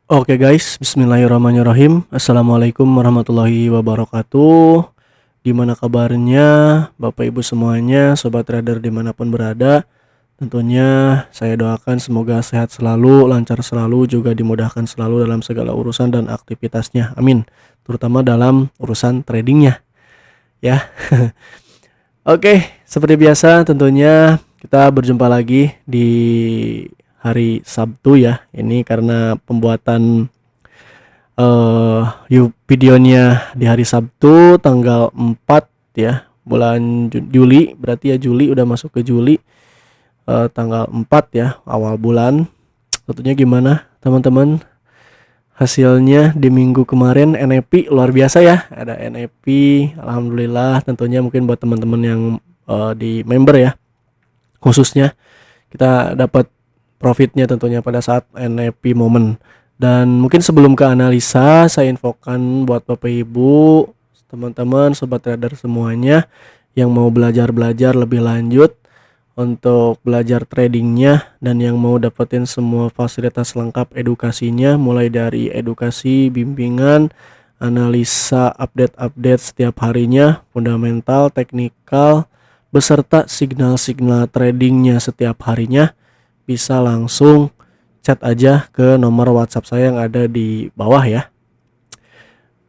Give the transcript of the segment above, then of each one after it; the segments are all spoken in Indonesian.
Oke guys, bismillahirrahmanirrahim. Assalamualaikum warahmatullahi wabarakatuh. Gimana kabarnya Bapak Ibu semuanya, Sobat Trader dimanapun berada. Tentunya saya doakan semoga sehat selalu, lancar selalu, juga dimudahkan selalu dalam segala urusan dan aktivitasnya. Amin. Terutama dalam urusan tradingnya ya. Oke, seperti biasa tentunya kita berjumpa lagi di hari Sabtu ya. Ini karena pembuatan videonya di hari Sabtu tanggal 4 ya, bulan Juli, berarti ya Juli, udah masuk ke Juli, tanggal 4 ya, awal bulan. Tentunya gimana teman-teman hasilnya di minggu kemarin? NFP luar biasa ya, ada NFP, alhamdulillah. Tentunya mungkin buat teman-teman yang di member ya, khususnya kita dapat profitnya tentunya pada saat NFP momen. Dan mungkin sebelum ke analisa, saya infokan buat Bapak Ibu, teman-teman, sobat trader semuanya yang mau belajar lebih lanjut untuk belajar tradingnya dan yang mau dapetin semua fasilitas lengkap edukasinya, mulai dari edukasi, bimbingan, analisa, update-update setiap harinya, fundamental, teknikal, beserta signal-signal tradingnya setiap harinya, bisa langsung chat aja ke nomor WhatsApp saya yang ada di bawah ya.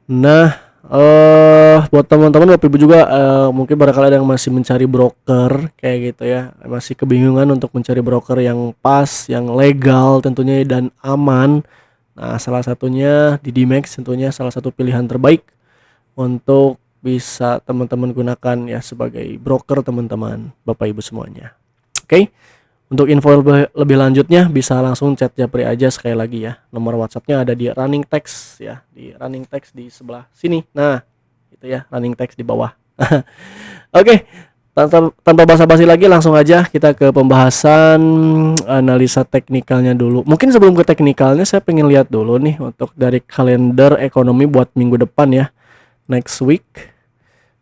Nah, buat teman-teman Bapak Ibu juga, mungkin barangkali ada yang masih mencari broker kayak gitu ya, masih kebingungan untuk mencari broker yang pas, yang legal tentunya dan aman. Nah, salah satunya di Dimex, tentunya salah satu pilihan terbaik untuk bisa teman-teman gunakan ya sebagai broker teman-teman Bapak Ibu semuanya. Oke. Untuk info lebih lanjutnya bisa langsung chat Japri aja, sekali lagi ya. Nomor WhatsApp-nya ada di running text ya, di running text di sebelah sini. Nah, itu ya, running text di bawah. Oke, tanpa basa-basi lagi langsung aja kita ke pembahasan analisa teknikalnya dulu. Mungkin sebelum ke teknikalnya saya pengen lihat dulu nih untuk dari kalender ekonomi buat minggu depan ya. Next week.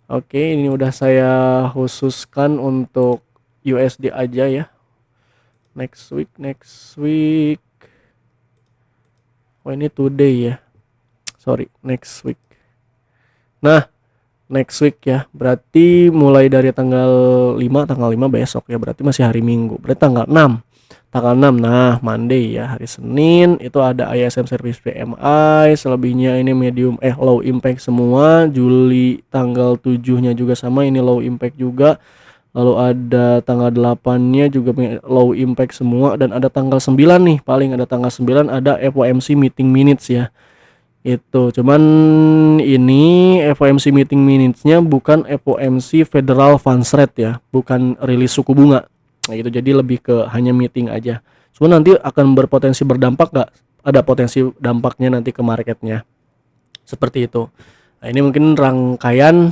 Oke, ini udah saya khususkan untuk USD aja ya. Next week. Oh, ini today ya. Sorry, next week. Nah, next week ya. Berarti mulai dari tanggal 5 besok ya. Berarti masih hari Minggu. Berarti tanggal 6. Tanggal 6. Nah, Monday ya, hari Senin itu ada ISM Service PMI, selebihnya ini low impact semua. Juli tanggal 7-nya juga sama, ini low impact juga. Lalu ada tanggal 8-nya juga low impact semua, dan ada tanggal 9 nih, paling ada tanggal 9 ada FOMC meeting minutes ya. Itu cuman ini FOMC meeting minutes-nya bukan FOMC Federal Funds Rate ya, bukan rilis suku bunga. Nah, itu jadi lebih ke hanya meeting aja. Cuma nanti akan berpotensi berdampak gak? Ada potensi dampaknya nanti ke marketnya. Seperti itu. Nah, ini mungkin rangkaian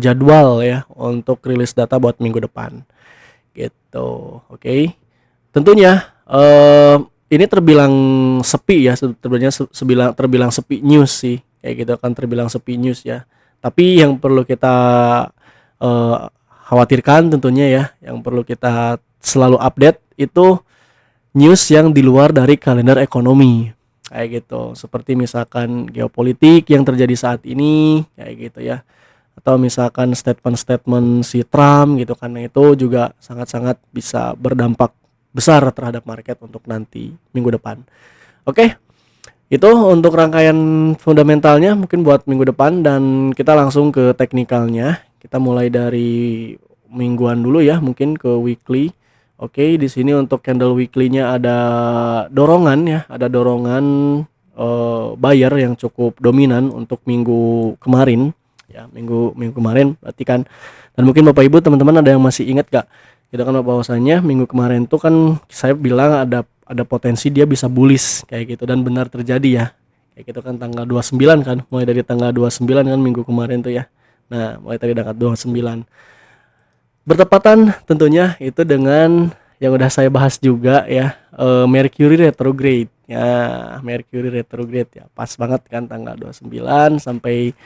jadwal ya untuk rilis data buat minggu depan gitu. Oke. Tentunya ini terbilang sepi ya, sebenarnya terbilang sepi news sih, kayak gitu kan, terbilang sepi news ya. Tapi yang perlu kita uh, khawatirkan tentunya ya, yang perlu kita selalu update itu news yang di luar dari kalender ekonomi kayak gitu, seperti misalkan geopolitik yang terjadi saat ini kayak gitu ya, atau misalkan statement-statement si Trump gitu kan. Nah, itu juga sangat-sangat bisa berdampak besar terhadap market untuk nanti minggu depan. Oke, itu untuk rangkaian fundamentalnya mungkin buat minggu depan, dan kita langsung ke teknikalnya. Kita mulai dari mingguan dulu ya, mungkin ke weekly. Oke, di sini untuk candle weekly-nya ada dorongan ya, ada dorongan buyer yang cukup dominan untuk minggu kemarin ya, minggu kemarin berarti kan. Dan mungkin Bapak Ibu teman-teman ada yang masih ingat gak, kita kan bahwasanya minggu kemarin tuh kan saya bilang ada potensi dia bisa bullish kayak gitu, dan benar terjadi ya. Kayak gitu kan, tanggal 29 kan, mulai dari tanggal 29 kan minggu kemarin tuh ya. Nah, mulai dari tanggal 29 bertepatan tentunya itu dengan yang udah saya bahas juga ya, Mercury retrograde ya. Mercury retrograde ya, pas banget kan tanggal 29 sampai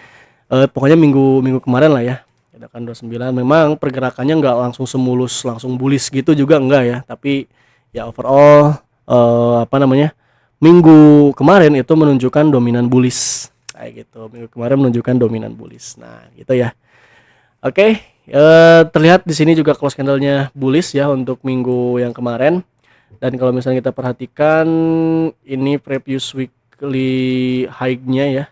pokoknya minggu kemarin lah ya. Ada kan 29, memang pergerakannya nggak langsung semulus langsung bullish gitu juga enggak ya, tapi ya overall minggu kemarin itu menunjukkan dominan bullish kayak gitu. Minggu kemarin menunjukkan dominan bullish. Nah, gitu ya. Oke, terlihat di sini juga close candlenya bullish ya untuk minggu yang kemarin. Dan kalau misalnya kita perhatikan ini previous weekly high-nya ya.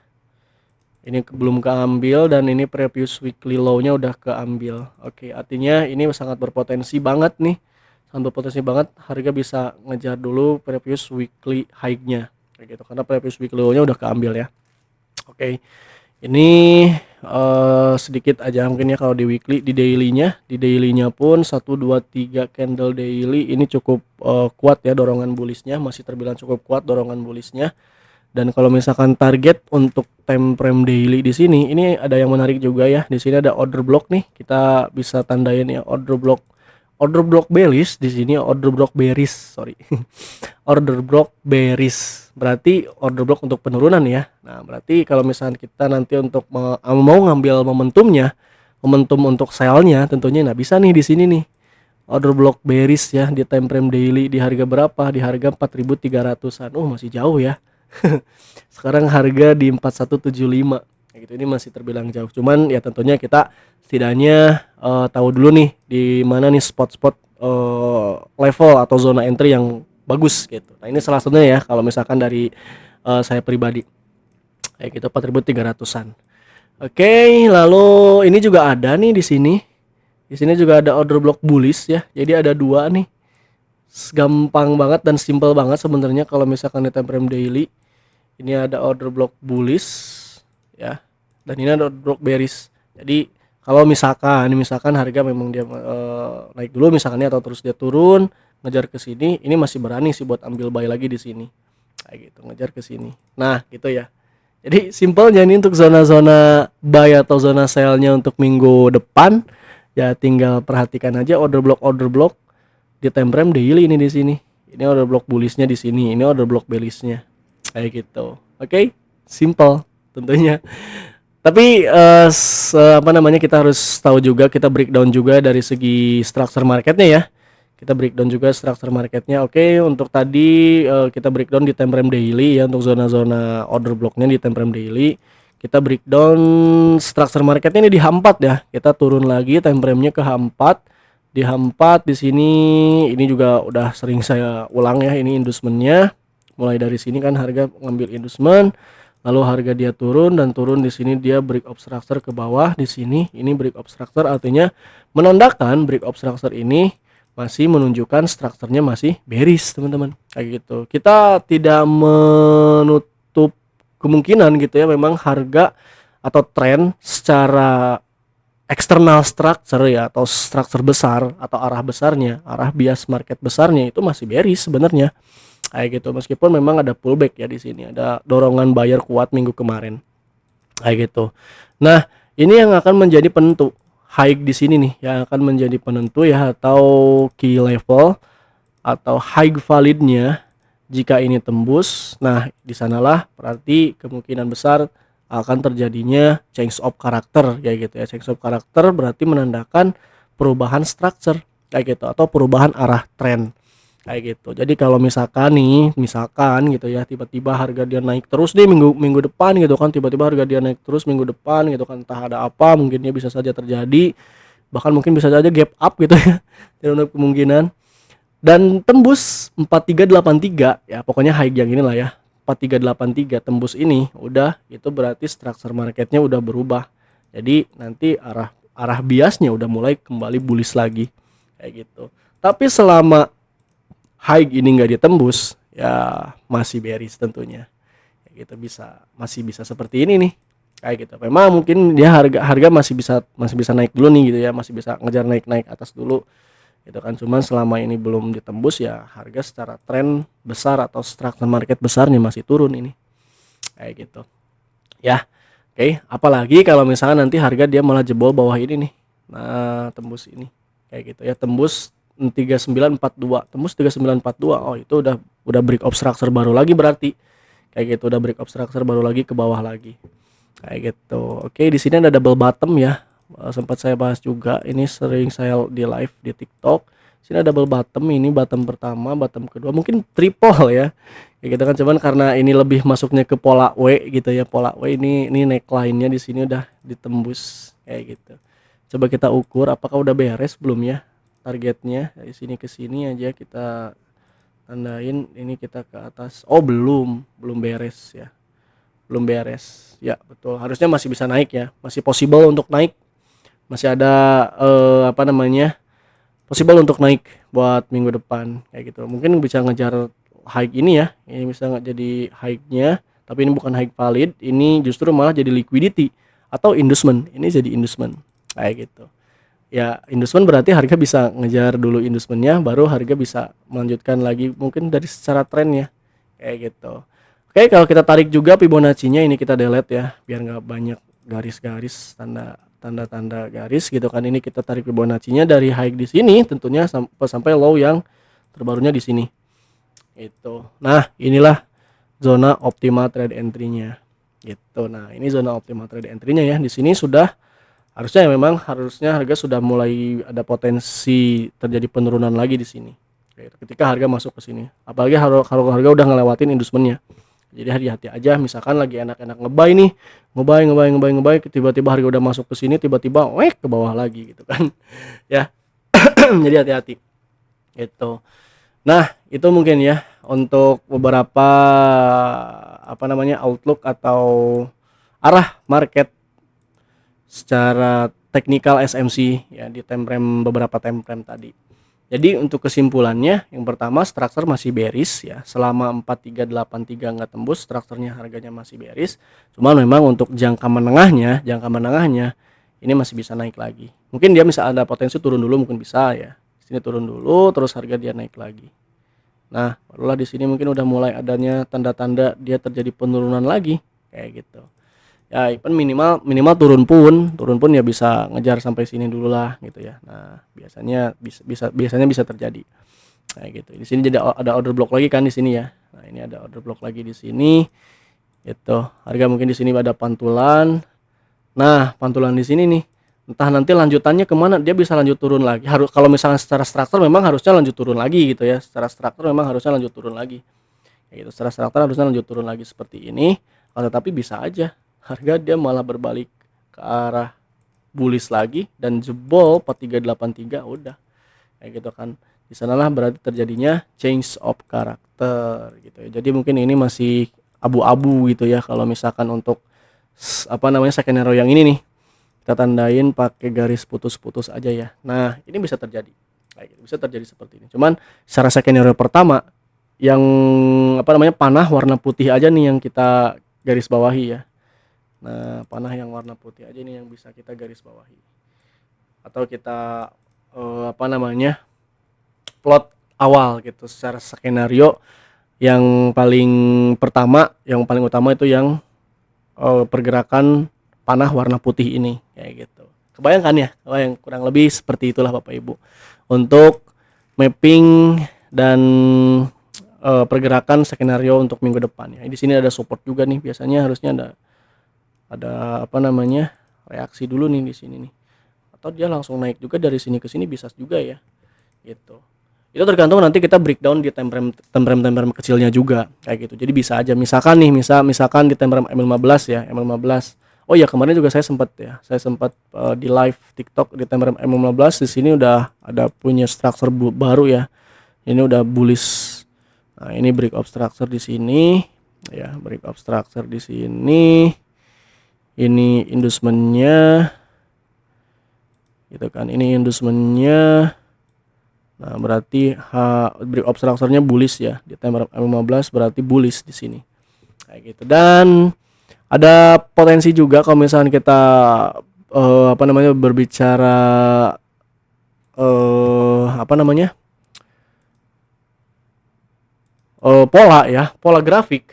Ini belum keambil dan ini previous weekly low-nya udah keambil. Oke, artinya ini sangat berpotensi banget nih. Sangat berpotensi banget harga bisa ngejar dulu previous weekly high-nya. Kayak gitu. Karena previous weekly low-nya udah keambil ya. Oke. Ini sedikit aja mungkin ya kalau di weekly, di daily-nya pun 1 2 3 candle daily ini cukup kuat ya dorongan bullish-nya, masih terbilang cukup kuat dorongan bullish-nya. Dan kalau misalkan target untuk time frame daily di sini, ini ada yang menarik juga ya. Di sini ada order block nih. Kita bisa tandain ya order block. Order block bearish di sini order block bearish, sorry. Order block bearish. Berarti order block untuk penurunan ya. Nah, berarti kalau misalkan kita nanti untuk mau ngambil momentumnya, momentum untuk sell-nya tentunya nah bisa nih di sini nih. Order block bearish ya di time frame daily di harga berapa? Di harga 4.300-an. Masih jauh ya. Sekarang harga di 4175 kayak gitu. Ini masih terbilang jauh, cuman ya tentunya kita setidaknya tahu dulu nih di mana nih spot-spot level atau zona entry yang bagus gitu. Nah, ini salah satunya ya kalau misalkan dari saya pribadi kayak gitu 4.300-an. Oke, lalu ini juga ada nih di sini. Di sini juga ada order block bullish ya. Jadi ada dua nih. Gampang banget dan simple banget sebenarnya kalau misalkan di time frame daily. Ini ada order block bullish ya. Dan ini ada order block bearish. Jadi kalau misalkan harga memang dia naik dulu misalkan atau terus dia turun, ngejar ke sini, ini masih berani sih buat ambil buy lagi di sini. Kayak gitu, ngejar ke sini. Nah, gitu ya. Jadi simpelnya ini untuk zona-zona buy atau zona sell-nya untuk minggu depan ya tinggal perhatikan aja order block di time frame daily ini di sini. Ini order block bullish-nya di sini, ini order block bearish-nya. Kayak gitu. Oke, simple tentunya. Tapi kita harus tahu juga, kita breakdown juga dari segi structure marketnya ya. Kita breakdown juga structure marketnya. Oke, untuk tadi kita breakdown di time frame daily ya untuk zona-zona order blocknya di time frame daily. Kita breakdown structure marketnya ini di H4 ya. Kita turun lagi time frame-nya ke H4. Di H4 di sini ini juga udah sering saya ulang ya, ini inducement-nya. Mulai dari sini kan harga ngambil inducement, lalu harga dia turun dan turun di sini dia break of structure ke bawah. Di sini ini break of structure artinya menandakan break of structure ini masih menunjukkan strukturnya masih bearish teman-teman kayak gitu. Kita tidak menutup kemungkinan gitu ya memang harga atau tren secara eksternal structure ya atau structure besar atau arah besarnya, arah bias market besarnya itu masih bearish sebenarnya. Kayak gitu, meskipun memang ada pullback ya di sini, ada dorongan buyer kuat minggu kemarin. Kayak gitu. Nah, ini yang akan menjadi penentu high di sini nih, yang akan menjadi penentu ya atau key level atau high validnya jika ini tembus. Nah, di sanalah berarti kemungkinan besar akan terjadinya change of character kayak gitu ya. Change of character berarti menandakan perubahan structure kayak gitu atau perubahan arah tren. Kayak gitu. Jadi kalau misalkan gitu ya tiba-tiba harga dia naik terus nih minggu depan gitu kan, tiba-tiba harga dia naik terus minggu depan gitu kan, entah ada apa mungkin dia bisa saja terjadi, bahkan mungkin bisa saja gap up gitu ya. Tidak menutup kemungkinan dan tembus 4383 ya, pokoknya high yang inilah ya 4383 tembus ini udah, itu berarti structure marketnya udah berubah. Jadi nanti arah biasnya udah mulai kembali bullish lagi kayak gitu. Tapi selama high ini nggak ditembus ya masih bearish tentunya kayak gitu, masih bisa seperti ini nih kayak gitu. Memang mungkin dia harga masih bisa naik dulu nih gitu ya, masih bisa ngejar naik atas dulu gitu kan, cuman selama ini belum ditembus ya harga secara tren besar atau structure market besarnya masih turun ini kayak gitu ya. Oke, apalagi kalau misalnya nanti harga dia malah jebol bawah ini nih, nah tembus ini kayak gitu ya, tembus 3942, tembus 3942, oh itu udah break of structure baru lagi berarti kayak gitu, udah break of structure baru lagi ke bawah lagi kayak gitu. Oke, di sini ada double bottom ya, sempat saya bahas juga, ini sering saya di live di TikTok. Sini double bottom, ini bottom pertama, bottom kedua, mungkin triple ya. Kayak gitu kan, cuman karena ini lebih masuknya ke pola W gitu ya, pola W ini neckline-nya di sini udah ditembus kayak gitu. Coba kita ukur apakah udah beres belum ya targetnya. Dari sini ke sini aja kita tandain, ini kita ke atas. Oh, belum beres ya. Belum beres. Ya, betul. Harusnya masih bisa naik ya. Masih possible untuk naik. Masih ada apa namanya? Possible untuk naik buat minggu depan kayak gitu. Mungkin bisa ngejar high ini ya. Ini bisa nggak jadi high-nya, tapi ini bukan high valid. Ini justru malah jadi liquidity atau inducement. Ini jadi inducement kayak gitu. Ya, inducement berarti harga bisa ngejar dulu inducementnya, baru harga bisa melanjutkan lagi mungkin dari secara tren ya kayak gitu. Oke, kalau kita tarik juga Fibonacci-nya, ini kita delete ya biar nggak banyak garis-garis, tanda-tanda garis gitu kan. Ini kita tarik Fibonacci-nya dari high di sini tentunya sampai low yang terbarunya di sini. Itu. Nah, inilah zona optimal trade entry-nya. Gitu. Nah, ini zona optimal trade entry-nya ya. Di sini sudah harusnya harga sudah mulai ada potensi terjadi penurunan lagi di sini. Ketika harga masuk ke sini, apalagi kalau harga udah ngelewatin inducementnya. Jadi hati-hati aja, misalkan lagi enak-enak ngebuy nih, ngebuy, tiba-tiba harga udah masuk ke sini, tiba-tiba ke bawah lagi gitu kan. Ya. Jadi hati-hati. Gitu. Nah, itu mungkin ya untuk beberapa outlook atau arah market secara teknikal SMC ya di beberapa time frame tadi. Jadi untuk kesimpulannya, yang pertama struktur masih bearish ya, selama 4383 nggak tembus, strukturnya harganya masih bearish. Cuman memang untuk jangka menengahnya ini masih bisa naik lagi. Mungkin dia bisa ada potensi turun dulu, mungkin bisa ya. Sini turun dulu, terus harga dia naik lagi. Nah, barulah di sini mungkin udah mulai adanya tanda-tanda dia terjadi penurunan lagi kayak gitu. Ya, even minimal turun pun ya bisa ngejar sampai sini dulu lah gitu ya. Nah, biasanya bisa terjadi kayak gitu. Di sini jadi ada order block lagi kan di sini ya. Nah, ini ada order block lagi di sini gitu. Harga mungkin di sini ada pantulan. Nah, pantulan di sini nih, entah nanti lanjutannya kemana, dia bisa lanjut turun lagi. Kalau misalnya secara struktur memang harusnya lanjut turun lagi gitu ya. Secara struktur memang harusnya lanjut turun lagi kayak gitu. Secara struktur harusnya lanjut turun lagi seperti ini. Tetapi bisa aja harga dia malah berbalik ke arah bullish lagi dan jebol 4383 udah kayak gitu kan. Di sanalah berarti terjadinya change of character gitu ya. Jadi mungkin ini masih abu-abu gitu ya kalau misalkan untuk skenario yang ini nih kita tandain pakai garis putus-putus aja ya. Nah, ini bisa terjadi kayak gitu, bisa terjadi seperti ini. Cuman secara skenario pertama yang panah warna putih aja nih yang kita garis bawahi ya. Nah, panah yang warna putih aja nih yang bisa kita garis bawahi. Atau kita plot awal gitu secara skenario yang paling utama itu yang pergerakan panah warna putih ini kayak gitu. Kebayangkan ya, kurang lebih seperti itulah Bapak Ibu. Untuk mapping dan pergerakan skenario untuk minggu depan ya. Di sini ada support juga nih, biasanya harusnya ada reaksi dulu nih di sini nih, atau dia langsung naik juga dari sini ke sini bisa juga ya gitu. Itu tergantung nanti kita breakdown di time frame kecilnya juga kayak gitu. Jadi bisa aja misalkan di time frame M15 ya, M15. Oh ya, kemarin juga saya sempat di live TikTok di time frame M15. Di sini udah ada punya struktur baru ya, ini udah bullish. Nah, ini break of structure di sini ya, break of structure di sini. Ini inducementnya gitu kan, ini inducementnya. Nah, berarti break of structure-nya bullish ya di time frame 15, berarti bullish di sini kayak gitu. Dan ada potensi juga kalau misalnya kita berbicara pola grafik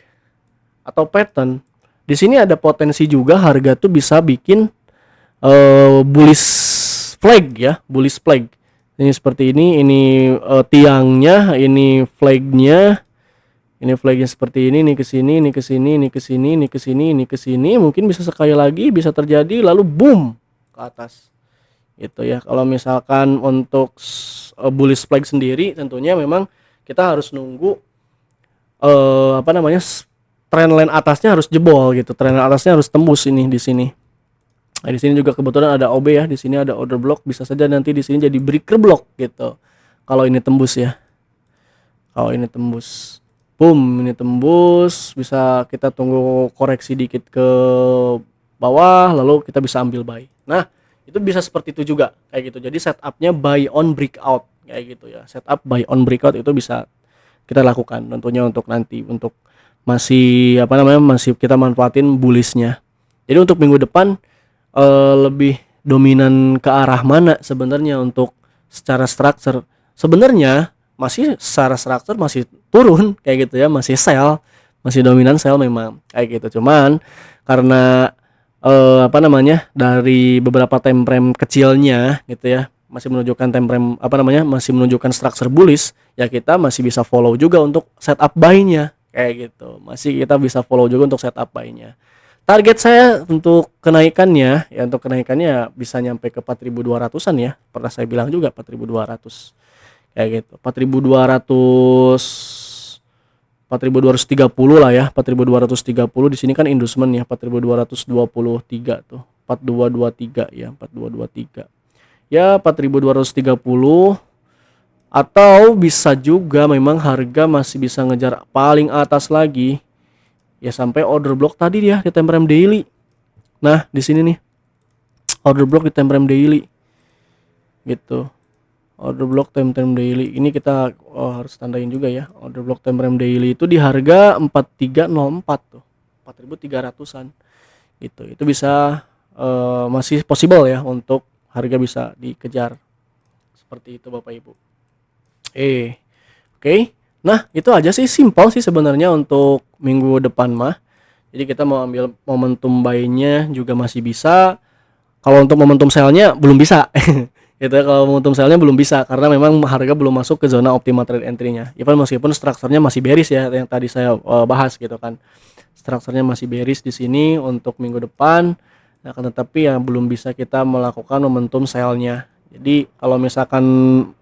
atau pattern. Di sini ada potensi juga harga tuh bisa bikin bullish flag ya, bullish flag. Ini seperti ini tiangnya, ini flagnya seperti ini ke sini, ini ke sini, ini ke sini, ini ke sini, ini ke sini. Mungkin bisa sekali lagi bisa terjadi lalu boom ke atas gitu ya. Kalau misalkan untuk bullish flag sendiri tentunya memang kita harus nunggu apa namanya, trendline atasnya harus jebol gitu. Trendline atasnya harus tembus ini di sini. Nah, di sini juga kebetulan ada OB ya, di sini ada order block, bisa saja nanti di sini jadi breaker block gitu. Kalau ini tembus ya. Kalau ini tembus. Boom, ini tembus, bisa kita tunggu koreksi dikit ke bawah lalu kita bisa ambil buy. Nah, itu bisa seperti itu juga kayak gitu. Jadi setupnya buy on breakout kayak gitu ya. Setup buy on breakout itu bisa kita lakukan tentunya untuk nanti, untuk masih apa namanya, masih kita manfaatin bullishnya. Jadi untuk minggu depan lebih dominan ke arah mana sebenarnya untuk secara struktur? Sebenarnya masih secara struktur masih turun kayak gitu ya, masih sell, masih dominan sell memang kayak gitu. Cuman karena apa namanya, dari beberapa time frame kecilnya gitu ya, masih menunjukkan time frame apa namanya, masih menunjukkan struktur bullish, ya kita masih bisa follow juga untuk setup buy-nya kayak gitu. Masih kita bisa follow juga untuk setup buy-nya. Target saya untuk kenaikannya ya, untuk kenaikannya bisa nyampe ke 4.200-an ya. Pernah saya bilang juga 4.200 kayak gitu. 4.200, 4.230 lah ya. 4.230 di sini kan inducement ya, 4.223 tuh. 4223 ya, 4223. Ya 4.230, atau bisa juga memang harga masih bisa ngejar paling atas lagi ya sampai order block tadi ya di time frame daily. Nah, di sini nih order block di time frame daily gitu. Order block time frame daily ini kita harus tandain juga ya. Order block time frame daily itu di harga 4304 tuh. 4.300-an gitu. Itu bisa masih possible ya untuk harga bisa dikejar. Seperti itu Bapak Ibu. Oke. Nah, itu aja sih, simpel sih sebenarnya untuk minggu depan mah. Jadi kita mau ambil momentum buy-nya juga masih bisa. Kalau untuk momentum sell-nya belum bisa. Gitu ya, kalau momentum sell-nya belum bisa karena memang harga belum masuk ke zona optimal trade entry-nya. Even meskipun strukturnya masih bearish ya, yang tadi saya bahas gitu kan. Strukturnya masih bearish di sini untuk minggu depan. Nah, tetapi yang belum bisa kita melakukan momentum sell-nya. Jadi kalau misalkan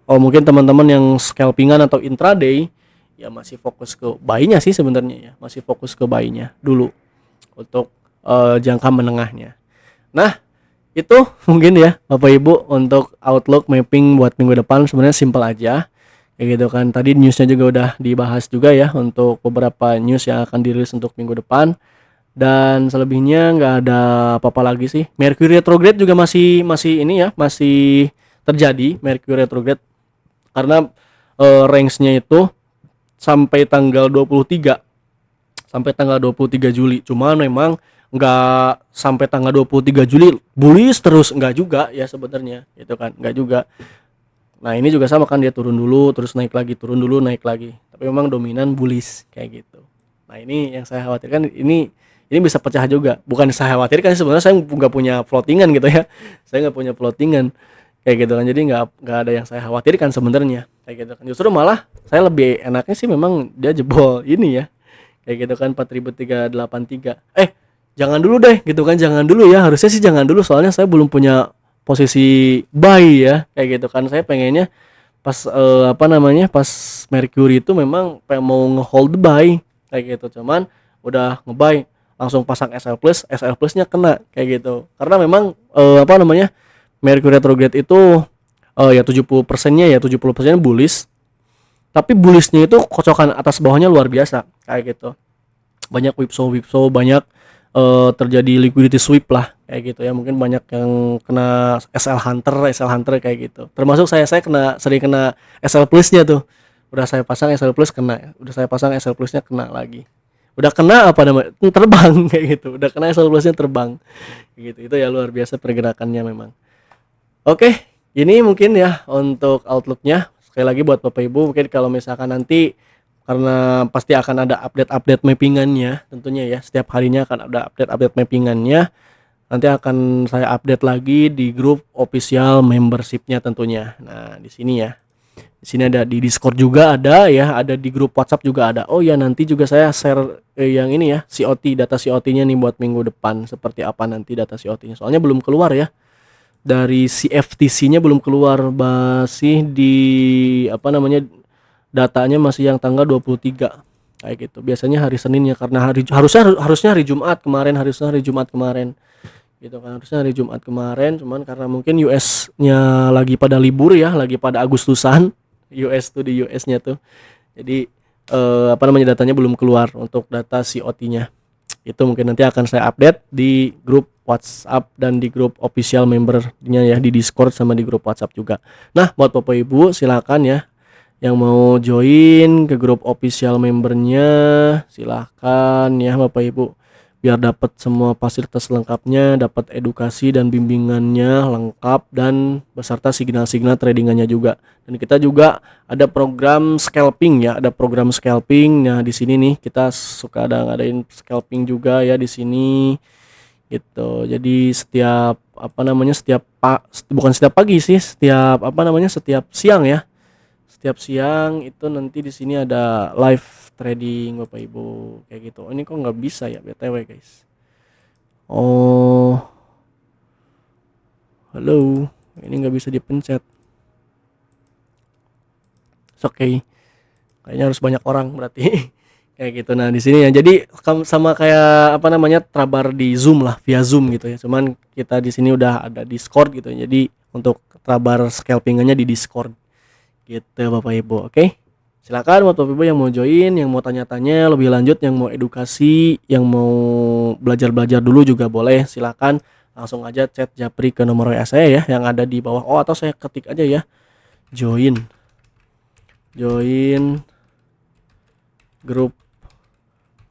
mungkin teman-teman yang scalpingan atau intraday ya masih fokus ke buy-nya sih sebenarnya ya, masih fokus ke buy-nya dulu untuk jangka menengahnya. Nah, itu mungkin ya Bapak Ibu untuk outlook mapping buat minggu depan. Sebenarnya simple aja kayak gitu kan. Tadi newsnya juga udah dibahas juga ya untuk beberapa news yang akan dirilis untuk minggu depan, dan selebihnya nggak ada apa-apa lagi sih. Mercury retrograde juga masih ini ya, masih terjadi Mercury retrograde karena range-nya itu sampai tanggal 23 Juli. Cuman memang nggak sampai tanggal 23 Juli bullish terus, nggak juga ya sebenarnya gitu kan, nggak juga. Nah, ini juga sama kan, dia turun dulu terus naik lagi, turun dulu naik lagi, tapi memang dominan bullish kayak gitu. Nah, ini yang saya khawatirkan, ini bisa pecah juga. Bukan saya khawatirkan, sebenarnya saya nggak punya floatingan gitu ya. Saya nggak punya floatingan kayak gitu kan, jadi nggak ada yang saya khawatirkan sebenarnya kayak gitu kan. Justru malah saya lebih enaknya sih memang dia jebol ini ya kayak gitu kan, 4.383. Jangan dulu deh gitu kan, jangan dulu ya, harusnya sih jangan dulu, soalnya saya belum punya posisi buy ya kayak gitu kan. Saya pengennya pas apa namanya, pas Mercury itu memang mau nge-hold buy kayak gitu, cuman udah nge-buy langsung pasang SL plusnya kena kayak gitu. Karena memang apa namanya, Mercury retrograde itu ya 70%-nya ya 70% bullish, tapi bullishnya itu kocokan atas bawahnya luar biasa kayak gitu. Banyak whipsaw, banyak terjadi liquidity sweep lah kayak gitu ya. Mungkin banyak yang kena SL Hunter kayak gitu. Termasuk saya sering kena SL plusnya tuh. Udah saya pasang SL plus kena, udah saya pasang SL plusnya kena lagi. Udah kena apa namanya, terbang kayak gitu. Udah kena SL plusnya terbang gitu. Itu ya luar biasa pergerakannya memang. Oke, ini mungkin ya untuk outlooknya. Sekali lagi buat Bapak Ibu, mungkin kalau misalkan nanti, karena pasti akan ada update mappingannya tentunya ya, setiap harinya akan ada update mappingannya. Nanti akan saya update lagi di grup official membershipnya tentunya. Nah, di sini ya, di sini ada, di Discord juga ada ya, ada di grup WhatsApp juga ada. Oh ya, nanti juga saya share yang ini ya, data COT-nya nih buat minggu depan, seperti apa nanti data COT-nya, soalnya belum keluar ya, dari CFTC-nya belum keluar, masih di apa namanya, datanya masih yang tanggal 23 kayak gitu. Biasanya hari Senin ya, karena harusnya hari Jumat kemarin, gitu kan, harusnya hari Jumat kemarin, cuman karena mungkin US-nya lagi pada libur ya, lagi pada Agustusan. US tuh, di US-nya tuh, jadi apa namanya, datanya belum keluar untuk data COT-nya. Itu mungkin nanti akan saya update di grup WhatsApp dan di grup official membernya ya, di Discord sama di grup WhatsApp juga. Nah, buat Bapak Ibu silakan ya, yang mau join ke grup official membernya, silahkan ya Bapak Ibu, biar dapat semua fasilitas lengkapnya, dapat edukasi dan bimbingannya lengkap, dan beserta signal-signal tradingannya juga. Dan kita juga ada program scalping ya, ada program scalping. Nah, di sini nih kita suka ada ngadain scalping juga ya di sini gitu. Jadi setiap apa namanya, bukan setiap pagi sih, setiap apa namanya, setiap siang ya. Setiap siang itu nanti di sini ada live trading Bapak Ibu kayak gitu. Ini kok nggak bisa ya BTW guys. Oh, halo, ini nggak bisa dipencet. Oke, kayaknya harus banyak orang berarti. Kayak gitu. Nah di sini ya, jadi sama kayak apa namanya, trabar di Zoom lah, via Zoom gitu ya. Cuman kita di sini udah ada Discord gitu. Jadi untuk trabar scalpingannya di Discord gitu Bapak Ibu. Oke, silakan buat Bapak Ibu yang mau join, yang mau tanya-tanya lebih lanjut, yang mau edukasi, yang mau belajar-belajar dulu juga boleh. Silakan langsung aja chat Japri ke nomor WA saya ya, yang ada di bawah. Oh, atau saya ketik aja ya, join grup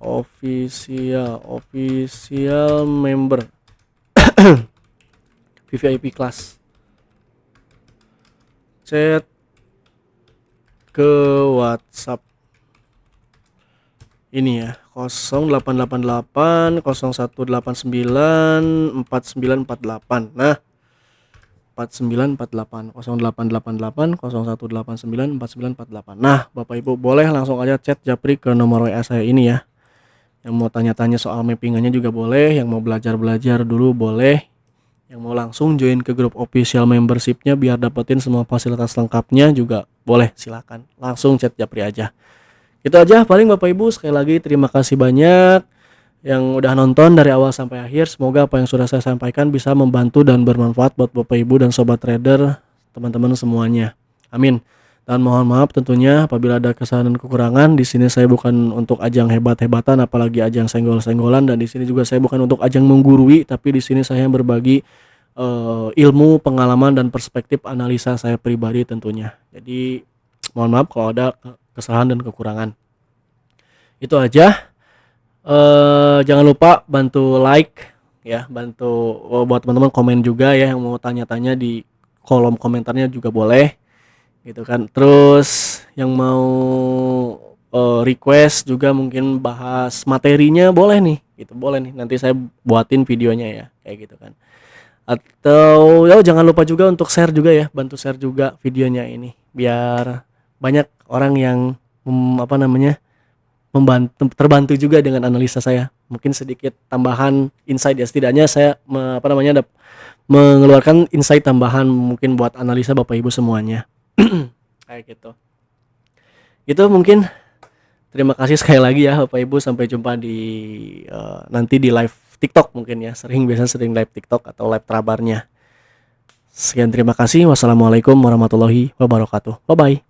official member VVIP class, chat ke WhatsApp ini ya, 0888 0189 4948. Nah, 4948 0888 0189 4948. Nah, Bapak Ibu boleh langsung aja chat Japri ke nomor WA saya ini ya. Yang mau tanya-tanya soal mappingannya juga boleh, yang mau belajar-belajar dulu boleh, yang mau langsung join ke grup official membershipnya biar dapetin semua fasilitas lengkapnya juga boleh, silakan langsung chat Japri aja. Itu aja paling Bapak Ibu. Sekali lagi terima kasih banyak yang udah nonton dari awal sampai akhir. Semoga apa yang sudah saya sampaikan bisa membantu dan bermanfaat buat Bapak Ibu dan sobat trader, teman-teman semuanya. Amin. Dan mohon maaf tentunya apabila ada kesalahan dan kekurangan. Di sini saya bukan untuk ajang hebat-hebatan, apalagi ajang senggol-senggolan, dan di sini juga saya bukan untuk ajang menggurui, tapi di sini saya berbagi ilmu, pengalaman dan perspektif analisa saya pribadi tentunya. Jadi mohon maaf kalau ada kesalahan dan kekurangan. Itu aja. Jangan lupa bantu like ya, bantu buat teman-teman komen juga ya, yang mau tanya-tanya di kolom komentarnya juga boleh gitu kan. Terus yang mau request juga mungkin bahas materinya boleh nih, gitu boleh nih, nanti saya buatin videonya ya kayak gitu kan. Atau ya jangan lupa juga untuk share juga ya, bantu share juga videonya ini biar banyak orang yang apa namanya, terbantu juga dengan analisa saya. Mungkin sedikit tambahan insight ya, setidaknya saya apa namanya, mengeluarkan insight tambahan mungkin buat analisa Bapak Ibu semuanya. Kayak gitu. Itu mungkin. Terima kasih sekali lagi ya Bapak Ibu, sampai jumpa di nanti di live TikTok mungkin ya. Biasanya sering live TikTok atau live trabarnya. Sekian, terima kasih. Wassalamualaikum warahmatullahi wabarakatuh. Bye bye.